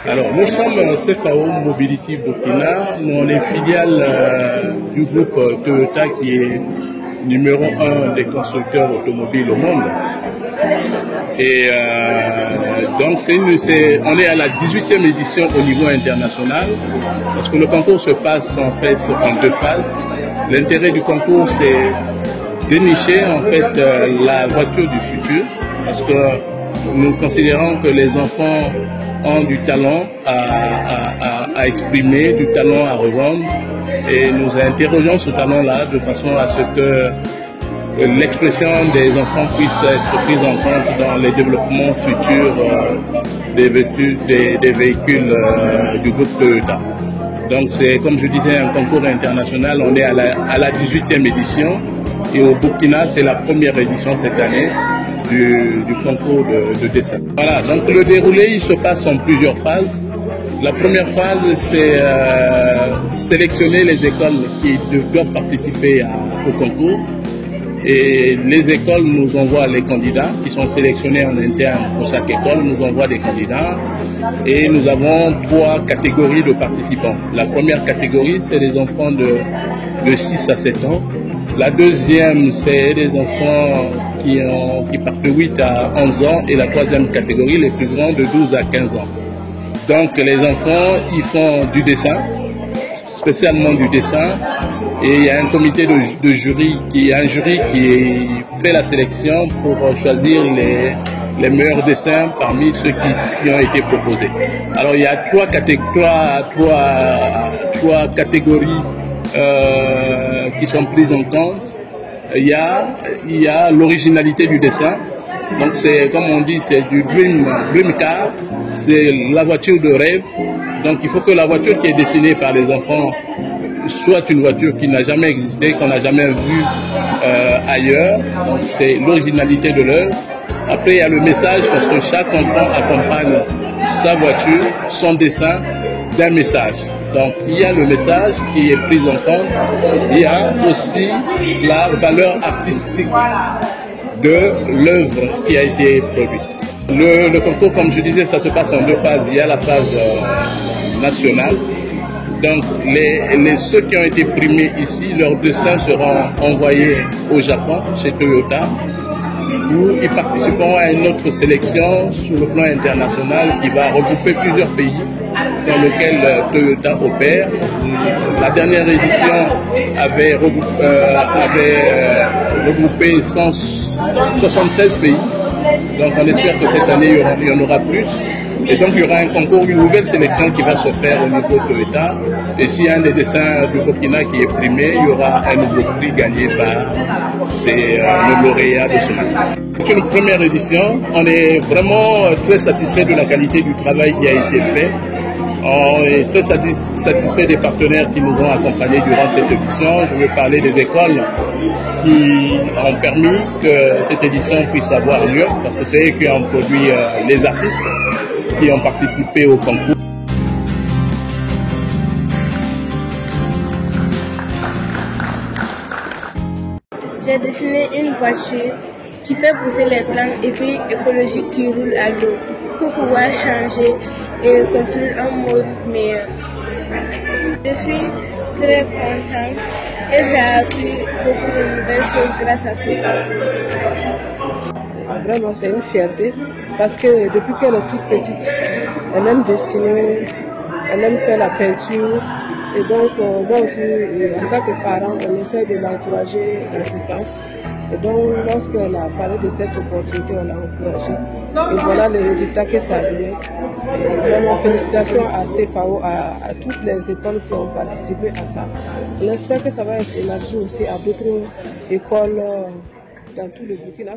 Alors, nous sommes CFAO Mobility Burkina. Nous, on est filiale du groupe Toyota qui est numéro 1 des constructeurs automobiles au monde. Et donc, on est à la 18e édition au niveau international parce que le concours se passe en fait en deux phases. L'intérêt du concours, c'est dénicher en fait la voiture du futur parce que nous considérons que les enfants ont du talent à exprimer, du talent à revendre et nous interrogeons ce talent-là de façon à ce que l'expression des enfants puisse être prise en compte dans les développements futurs des véhicules du groupe Toyota. Donc c'est, comme je disais, un concours international. On est à la 18e édition et au Burkina, c'est la première édition cette année du concours de dessin. Voilà, donc le déroulé, il se passe en plusieurs phases. La première phase, c'est sélectionner les écoles qui doivent participer au concours. Et les écoles nous envoient les candidats qui sont sélectionnés en interne pour chaque école, nous envoient des candidats. Et nous avons 3 catégories de participants. La première catégorie, c'est les enfants de 6 à 7 ans. La deuxième, c'est des enfants qui partent de 8 à 11 ans. Et la troisième catégorie, les plus grands, de 12 à 15 ans. Donc les enfants, ils font du dessin, spécialement du dessin. Et il y a un comité de jury, qui fait la sélection pour choisir les meilleurs dessins parmi ceux qui ont été proposés. Alors il y a trois catégories qui sont prises en compte. Il y a l'originalité du dessin. Donc c'est, comme on dit, c'est du dream car, c'est la voiture de rêve. Donc il faut que la voiture qui est dessinée par les enfants soit une voiture qui n'a jamais existé, qu'on n'a jamais vue ailleurs. Donc c'est l'originalité de l'œuvre. Après il y a le message parce que chaque enfant accompagne sa voiture, son dessin d'un message. Donc il y a le message qui est pris en compte. Il y a aussi la valeur artistique de l'œuvre qui a été produite. Le concours, comme je disais, ça se passe en deux phases. Il y a la phase nationale. Donc ceux qui ont été primés ici, leurs dessins seront envoyés au Japon, chez Toyota, où ils participeront à une autre sélection sur le plan international qui va regrouper plusieurs pays dans lesquels Toyota opère. La dernière édition avait regroupé 176 pays. Donc on espère que cette année il y en aura plus. Et donc il y aura un concours, une nouvelle sélection qui va se faire au niveau de Toyota. Et s'il y a un des dessins du Burkina qui est primé, il y aura un nouveau prix gagné par le lauréat de ce matin. C'est une première édition. On est vraiment très satisfait de la qualité du travail qui a été fait. On est très satisfait des partenaires qui nous ont accompagnés durant cette édition. Je veux parler des écoles qui ont permis que cette édition puisse avoir lieu, parce que c'est eux qui ont produit les artistes qui ont participé au concours. J'ai dessiné une voiture qui fait pousser les plantes et puis écologique qui roule à l'eau pour pouvoir changer et construire un monde meilleur. Je suis très contente et j'ai appris beaucoup de nouvelles choses grâce à ce concours. Vraiment, c'est une fierté parce que depuis qu'elle est toute petite, elle aime dessiner, elle aime faire la peinture. Et donc, moi aussi, en tant que parent, on essaie de l'encourager dans ce sens. Et donc, lorsqu'elle a parlé de cette opportunité, on l'a encouragée. Et voilà les résultats que ça a donné. Vraiment, félicitations à CFAO, à toutes les écoles qui ont participé à ça. On espère que ça va être élargi aussi à d'autres écoles dans tout le Burkina.